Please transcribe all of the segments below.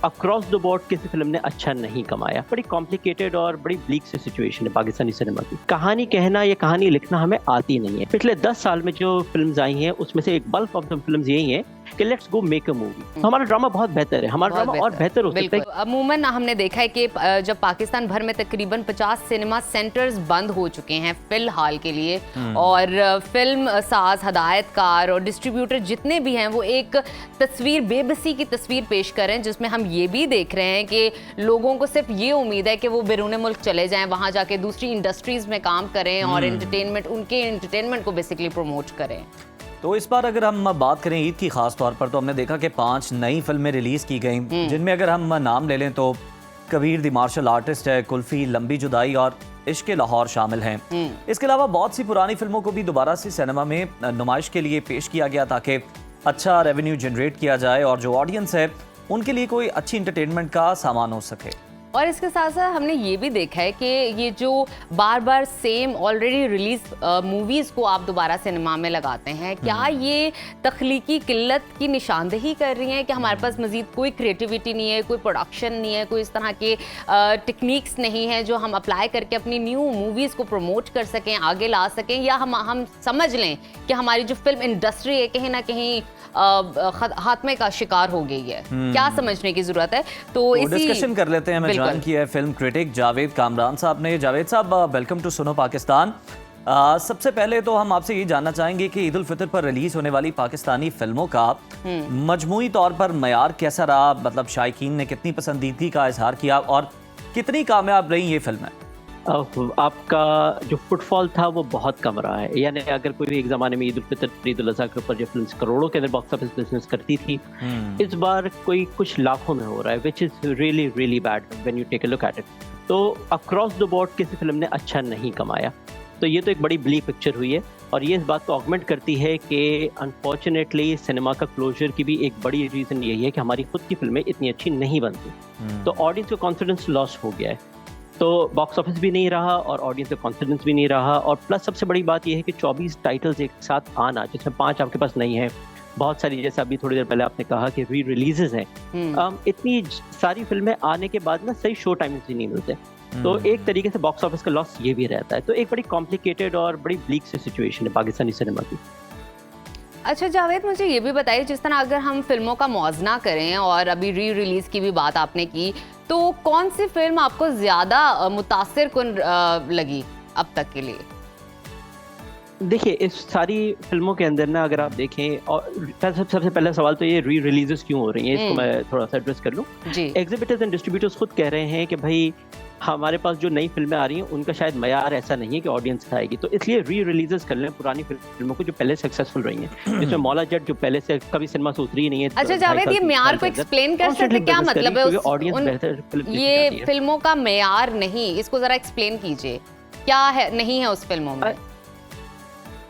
Across the board किसी film ने अच्छा नहीं कमाया। बड़ी कॉम्प्लिकेटेड और बड़ी ब्लीक सी सिचुएशन है पाकिस्तानी सिनेमा की। कहानी कहना या कहानी लिखना हमें आती नहीं है। पिछले 10 साल में जो फिल्म्स आई हैं उसमें से एक बल्क ऑफ द फिल्म्स यही है कि let's go make a movie. हमारा ड्रामा बहुत बेहतर है, हमारा ड्रामा और बेहतर हो सकता है। अमूमन हमने देखा है कि जब पाकिस्तान भर में तकरीबन 50 सिनेमा सेंटर्स बंद हो चुके हैं फिलहाल के लिए, और फिल्म साज, हदायतकार और डिस्ट्रीब्यूटर जितने भी हैं वो एक तस्वीर, बेबसी की तस्वीर पेश कर रहे हैं, जिसमें हम ये भी देख रहे हैं कि लोगों को सिर्फ ये उम्मीद है कि वो बैरून मुल्क चले जाएं, वहाँ जाके दूसरी इंडस्ट्रीज में काम करें और उनके एंटरटेनमेंट को बेसिकली प्रमोट करें। तो इस बार अगर हम बात करें ईद की खास तौर पर, तो हमने देखा कि 5 नई फिल्में रिलीज की गई, जिनमें अगर हम नाम ले लें तो कबीर द मार्शल आर्टिस्ट है, कुल्फी, लंबी जुदाई और इश्क लाहौर शामिल हैं। इसके अलावा बहुत सी पुरानी फिल्मों को भी दोबारा से सिनेमा में नुमाइश के लिए पेश किया गया ताकि अच्छा रेवेन्यू जनरेट किया जाए और जो ऑडियंस है उनके लिए कोई अच्छी इंटरटेनमेंट का सामान हो सके। और इसके साथ साथ हमने ये भी देखा है कि ये जो बार बार सेम ऑलरेडी रिलीज मूवीज़ को आप दोबारा सिनेमा में लगाते हैं, क्या ये तख्लीकी किल्लत की निशानदेही कर रही हैं कि हमारे पास मज़ीद कोई क्रिएटिविटी नहीं है, कोई प्रोडक्शन नहीं है, कोई इस तरह के टेक्निक्स नहीं है जो हम अप्लाई करके अपनी न्यू मूवीज़ को प्रमोट कर सकें, आगे ला सकें, या हम समझ लें कि हमारी जो फिल्म इंडस्ट्री है कहीं ना कहीं खात्मे का शिकार हो गई है? क्या समझने की जरूरत है? तो इसी डिस्कशन कर लेते हैं। हमें ज्वाइन किया है फिल्म क्रिटिक जावेद कामरान साहब ने। जावेद साहब, वेलकम टू सुनो पाकिस्तान। सबसे पहले तो हम आपसे ये जानना चाहेंगे कि ईद उल फितर पर रिलीज होने वाली पाकिस्तानी फिल्मों का मजमूई तौर पर मयार कैसा रहा? मतलब शायकीन ने कितनी पसंदीदगी का इजहार किया और कितनी कामयाब रही ये फिल्में? आपका जो फुटफॉल था वो बहुत कम रहा है। यानी अगर कोई भी एक ज़माने में ईद उल फितर, ईद उल अज़हा के ऊपर जो फिल्म करोड़ों के अंदर बॉक्स ऑफिस बिजनेस करती थी, इस बार कोई कुछ लाखों में हो रहा है, which is really really bad when you take a look at it. तो अक्रॉस द बोर्ड किसी फिल्म ने अच्छा नहीं कमाया, तो ये तो एक बड़ी ब्लीक पिक्चर हुई है। और ये इस बात को ऑगमेंट करती है कि अनफॉर्चुनेटली सिनेमा का क्लोजर की भी एक बड़ी रीज़न यही है कि हमारी खुद की फिल्में इतनी अच्छी नहीं बनती, तो ऑडियंस का कॉन्फिडेंस लॉस हो गया है। तो बॉक्स ऑफिस भी नहीं रहा और ऑडियंस का कॉन्फिडेंस भी नहीं रहा। और प्लस सबसे बड़ी बात यह है कि 24 टाइटल्स एक साथ आना, जिसमें 5 आपके पास नहीं है, बहुत सारी, जैसे अभी थोड़ी देर पहले आपने कहा कि री रिलीजेस हैं, इतनी सारी फिल्में आने के बाद ना सही शो टाइमिंग्स ही नहीं मिलते, तो एक तरीके से बॉक्स ऑफिस का लॉस ये भी रहता है। तो एक बड़ी कॉम्प्लिकेटेड और बड़ी ब्लीक सी सिचुएशन है पाकिस्तानी सिनेमा की। अच्छा जावेद, मुझे ये भी बताइए, जिस तरह अगर हम फिल्मों का मौजना करें और अभी री रिलीज की भी बात आपने की, तो कौन सी फिल्म आपको ज्यादा मुतासिर कुन लगी अब तक के लिए? देखिए, इस सारी फिल्मों के अंदर ना अगर आप देखें, और सबसे पहला सवाल तो ये री रिलीजेस क्यों हो रही हैं, इसको मैं थोड़ा सा एड्रेस कर लूँ। एग्जिबिटर्स एंड डिस्ट्रीब्यूटर्स खुद कह रहे हैं कि भाई हमारे पास जो नई फिल्में आ रही हैं उनका शायद मयार ऐसा नहीं है कि ऑडियंस खाएगी, तो इसलिए री रिलीजेस कर लें पुरानी फिल्मों को जो पहले सक्सेसफुल रही हैं, जिसमें मौला जट जो पहले से कभी सिनेमा से उतरी नहीं है। अच्छा जावेद, ये मयार को एक्सप्लेन कर सकते, क्या मतलब है ये फिल्मों का मयार नहीं, इसको जरा एक्सप्लेन कीजिए, क्या है नहीं है उस फिल्मों में?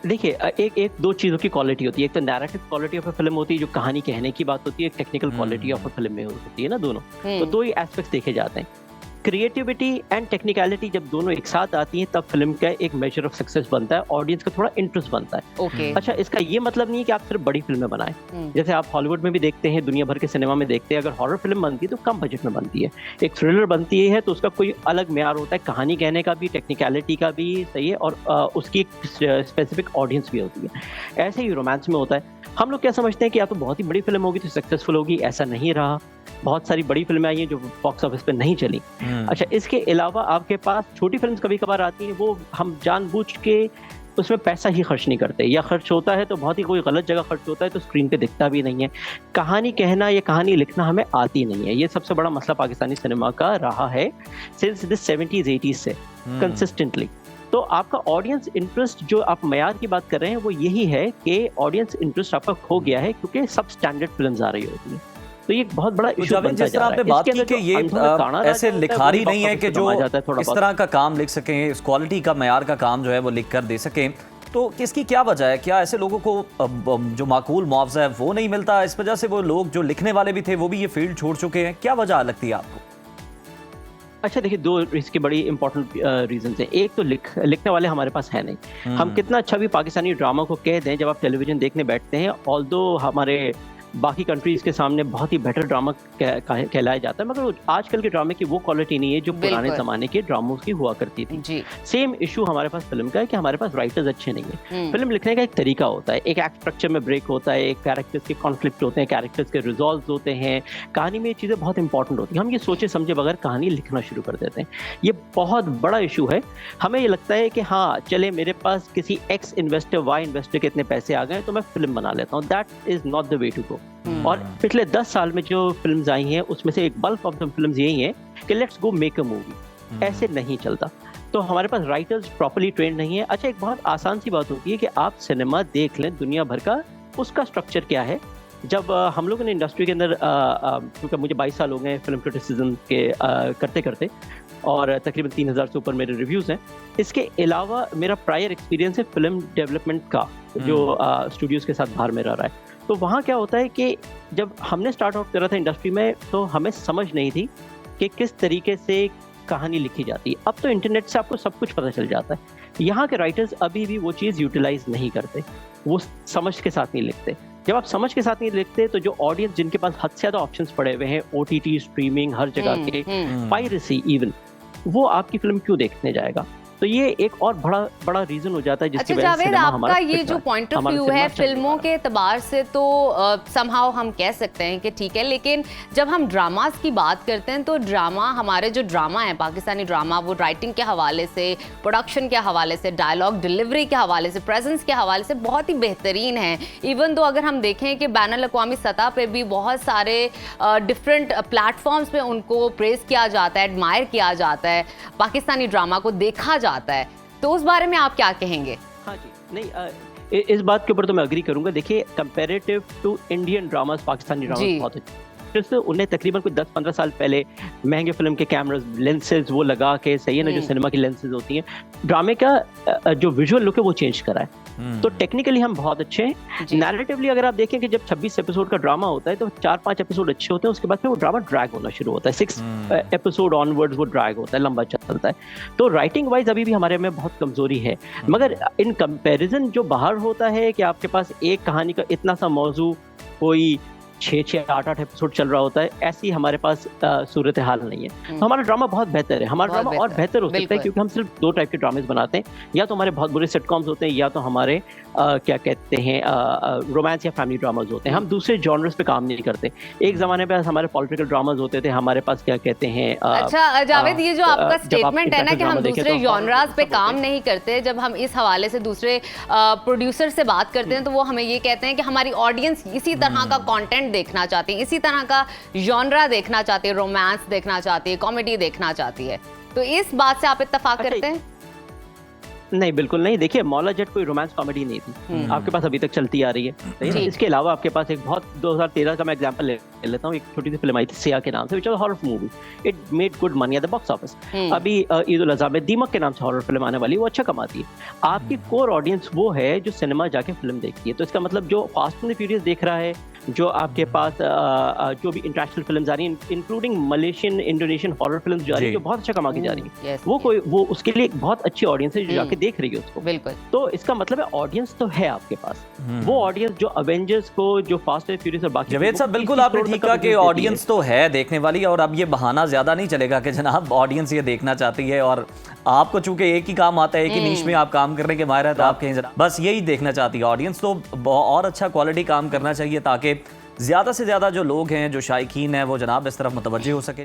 देखिए, एक दो चीज़ों की क्वालिटी होती है। एक तो narrative quality of a film होती है, जो कहानी कहने की बात होती है, एक technical quality of a film में होती है ना, दोनों। तो दो ही एस्पेक्ट्स देखे जाते हैं। क्रिएटिविटी एंड टेक्निकलिटी जब दोनों एक साथ आती हैं तब फिल्म का एक मेजर ऑफ सक्सेस बनता है, ऑडियंस का थोड़ा इंटरेस्ट बनता है। अच्छा, इसका ये मतलब नहीं है कि आप सिर्फ बड़ी फिल्में बनाएं। जैसे आप हॉलीवुड में भी देखते हैं, दुनिया भर के सिनेमा में देखते हैं, अगर हॉरर फिल्म बनती है तो कम बजट में बनती है, एक थ्रिलर बनती है तो उसका कोई अलग मेयार होता है, कहानी कहने का भी, टेक्निकलिटी का भी, सही है, और उसकी एक स्पेसिफिक ऑडियंस भी होती है। ऐसे ही रोमांस में होता है। हम लोग क्या समझते हैं कि या तो बहुत ही बड़ी फिल्म होगी तो सक्सेसफुल होगी, ऐसा नहीं रहा। बहुत सारी बड़ी फिल्में आई हैं जो बॉक्स ऑफिस पे नहीं चली। अच्छा, इसके अलावा आपके पास छोटी फिल्म्स कभी कभार आती हैं, वो हम जानबूझ के उसमें पैसा ही खर्च नहीं करते, या खर्च होता है तो बहुत ही कोई गलत जगह खर्च होता है तो स्क्रीन पे दिखता भी नहीं है। कहानी कहना या कहानी लिखना हमें आती नहीं है। ये सबसे बड़ा मसला पाकिस्तानी सिनेमा का रहा है सिंस द 70s 80s से कंसिस्टेंटली। तो आपका ऑडियंस इंटरेस्ट, जो आप मयार की बात कर रहे हैं, वो यही है कि ऑडियंस इंटरेस्ट आपका खो गया है क्योंकि सब स्टैंडर्ड फिल्म्स आ रही होती हैं। तो ये एक बहुत बड़ा इशू बनता जिस तरह आपने बात की कि ये ऐसे लिखारी नहीं है कि जो इस तरह का काम लिख सकें, इस क्वालिटी का मयार का काम जो है वो लिख कर दे सकें, तो इसकी क्या वजह है? क्या ऐसे लोगों को जो माकूल मुआवजा है वो नहीं मिलता, इस वजह से वो लोग जो लिखने वाले भी थे वो भी ये फील्ड छोड़ चुके हैं? क्या वजह लगती है आपको? अच्छा देखिए, दो इसकी बड़ी इंपॉर्टेंट रीजंस हैं। एक तो लिखने वाले हमारे पास है नहीं। हम कितना अच्छा भी पाकिस्तानी ड्रामा को कह दें, जब आप टेलीविजन देखने बैठते हैं, ऑल्दो हमारे बाकी कंट्रीज के सामने बहुत ही बेटर ड्रामा कहलाया जाता है, मगर आजकल के ड्रामे की वो क्वालिटी नहीं है जो पुराने जमाने के ड्रामों की हुआ करती थी। सेम इशू हमारे पास फिल्म का है कि हमारे पास राइटर्स अच्छे नहीं है। फिल्म लिखने का एक तरीका होता है, एक एक्ट स्ट्रक्चर में ब्रेक होता है, एक कैरेक्टर्स के कॉन्फ्लिक्ट होते हैं, कैरेक्टर्स के रिजॉल्व होते हैं, कहानी में ये चीज़ें बहुत इंपॉर्टेंट होती हैं। हम ये सोचे समझे बगैर कहानी लिखना शुरू कर देते हैं, ये बहुत बड़ा इशू है। हमें ये लगता है कि हाँ चले मेरे पास किसी एक्स इन्वेस्टर वाई इन्वेस्टर के इतने पैसे आ गए तो मैं फिल्म बना लेता हूँ। That is not the way to go. और पिछले 10 साल में जो फिल्म्स आई हैं उसमें से एक बल्क ऑफ द फिल्म्स यही हैं कि let's go make a movie. ऐसे नहीं चलता। तो हमारे पास राइटर्स प्रॉपर्ली ट्रेंड नहीं है। अच्छा, एक बहुत आसान सी बात होती है कि आप सिनेमा देख लें दुनिया भर का, उसका स्ट्रक्चर क्या है। जब हम लोगों ने इंडस्ट्री के अंदर क्योंकि मुझे 22 साल हो गए फिल्म क्रिटिसिज्म के करते करते, और तकरीबन 3000 से ऊपर मेरे रिव्यूज़ हैं। इसके अलावा मेरा प्रायर एक्सपीरियंस है फिल्म डेवलपमेंट का, जो स्टूडियोज़ के साथ बाहर में रह रहा है। तो वहाँ क्या होता है कि जब हमने स्टार्ट आउट करा था इंडस्ट्री में तो हमें समझ नहीं थी कि किस तरीके से कहानी लिखी जाती है। अब तो इंटरनेट से आपको सब कुछ पता चल जाता है। यहाँ के राइटर्स अभी भी वो चीज़ यूटिलाइज नहीं करते, वो समझ के साथ नहीं लिखते। जब आप समझ के साथ नहीं लिखते तो जो ऑडियंस जिनके पास हद से ज़्यादा ऑप्शंस पड़े हुए हैं, OTT स्ट्रीमिंग हर जगह के, पायरेसी इवन, वो आपकी फिल्म क्यों देखने जाएगा। तो ये एक और बड़ा रीजन हो जाता है जिसकी वजह से जावेद, आपका ये जो पॉइंट ऑफ व्यू है फिल्मों के एतबार से तो समहाउ हम कह सकते हैं कि ठीक है, लेकिन जब हम ड्रामास की बात करते हैं तो ड्रामा, हमारे जो ड्रामा है पाकिस्तानी ड्रामा, वो राइटिंग के हवाले से, प्रोडक्शन के हवाले से, डायलॉग डिलीवरी के हवाले से, प्रेजेंस के हवाले से बहुत ही बेहतरीन है। इवन तो अगर हम देखें कि बैनुल अक़वामी सतह पे भी बहुत सारे डिफरेंट प्लेटफॉर्म्स पे उनको प्रेज किया जाता है, एडमायर किया जाता है, पाकिस्तानी ड्रामा को देखा जाता है। तो उस बारे में आप क्या कहेंगे? हाँ जी, नहीं इस बात के ऊपर तो मैं अग्री करूंगा। देखिए, comparative to Indian dramas Pakistani dramas बहुत अच्छे। उन्हें तकरीबन कोई 10-15 साल पहले महंगे फिल्म के कैमरास, लेंसेज वो लगा के, सही है ना, जो सिनेमा की लेंसेज होती हैं, ड्रामे का जो विजुअल लुक है वो चेंज करा है। तो टेक्निकली हम बहुत अच्छे हैं। नैरेटिवली अगर आप देखें कि जब 26 एपिसोड का ड्रामा होता है तो 4-5 एपिसोड अच्छे होते हैं, उसके बाद फिर वो ड्रामा ड्रैग होना शुरू होता है। 6 एपिसोड ऑनवर्ड्स वो ड्रैग होता है, लंबा चलता है। तो राइटिंग वाइज अभी भी हमारे में बहुत कमजोरी है। मगर इन कंपैरिजन जो बाहर होता है कि आपके पास एक कहानी का इतना सा मौजू कोई 6-8 एपिसोड चल रहा होता है, ऐसी हमारे पास सूरत हाल नहीं है। तो हमारा ड्रामा बहुत बेहतर है। हमारा ड्रामा और बेहतर हो सकता है क्योंकि हम सिर्फ 2 टाइप के ड्रामेज बनाते हैं, या तो हमारे बहुत बुरे सिटकॉम्स होते हैं, या तो हमारे क्या कहते हैं रोमांस या फैमिली ड्रामाज होते हैं। हम दूसरे जॉनर्स पे काम नहीं करते। एक जमाने पे हमारे पॉलिटिकल ड्रामाज होते थे, हमारे पास क्या कहते हैं अच्छा जावेद, ये जो आपका स्टेटमेंट है ना कि हम दूसरे जॉनरास पे काम नहीं करते, जब हम इस हवाले से दूसरे प्रोड्यूसर से बात करते हैं तो वो हमें ये कहते हैं कि हमारी ऑडियंस इसी तरह का कंटेंट देखना चाहती है, इसी तरह का जॉनरा देखना चाहती है, रोमांस देखना चाहती है, कॉमेडी देखना चाहती है। तो इस बात से आप इत्तेफाक करते हैं? नहीं, बिल्कुल नहीं। देखिए, मौला जट कोई रोमांस कॉमेडी नहीं थी, आपके पास अभी तक चलती आ रही है। इसके अलावा आपके पास एक बहुत 2013 का मैं एग्जांपल ले लेता हूँ। एक छोटी सी फिल्म आई थी सिया के नाम से, which was horror movie. It made good money at the box office. अभी ईद उल अज़हा में दीमक के नाम से हॉरर फिल्म आने वाली, वो अच्छा कमाती है। आपकी कोर ऑडियंस वो है जो सिनेमा जाके फिल्म देखती है। तो इसका मतलब जो फास्ट एंड फ्यूरियस देख रहा है, जो आपके पास जो भी इंटरनेशनल फिल्म्स आ रही हैं, including Malaysian, Indonesian horror films जो आ रही है, जो बहुत अच्छा कमा के जा रही है, वो उसके लिए एक बहुत अच्छी ऑडियंस है जो जाके देख रही है उसको। बिल्कुल। तो इसका मतलब है ऑडियंस तो है आपके पास। वो ऑडियंस जो अवेंजर्स को, जो फास्ट एंड फ्यूरियस और बाकी, जावेद साहब बिल्कुल आपने ठीक कहा कि ऑडियंस तो है देखने वाली, और अब ये बहाना ज्यादा नहीं चलेगा कि जनाब ऑडियंस ये देखना चाहती है और आपको चूंकि एक ही काम आता है, एक ही नीश में आप काम करने के माहिर हैं, तो आप कहें जनाब बस यही देखना चाहती है ऑडियंस। तो और अच्छा क्वालिटी काम करना चाहिए ताकि ज़्यादा से ज़्यादा जो लोग हैं, जो शायकीन हैं, वो जनाब इस तरफ मुतवज्जे हो सके।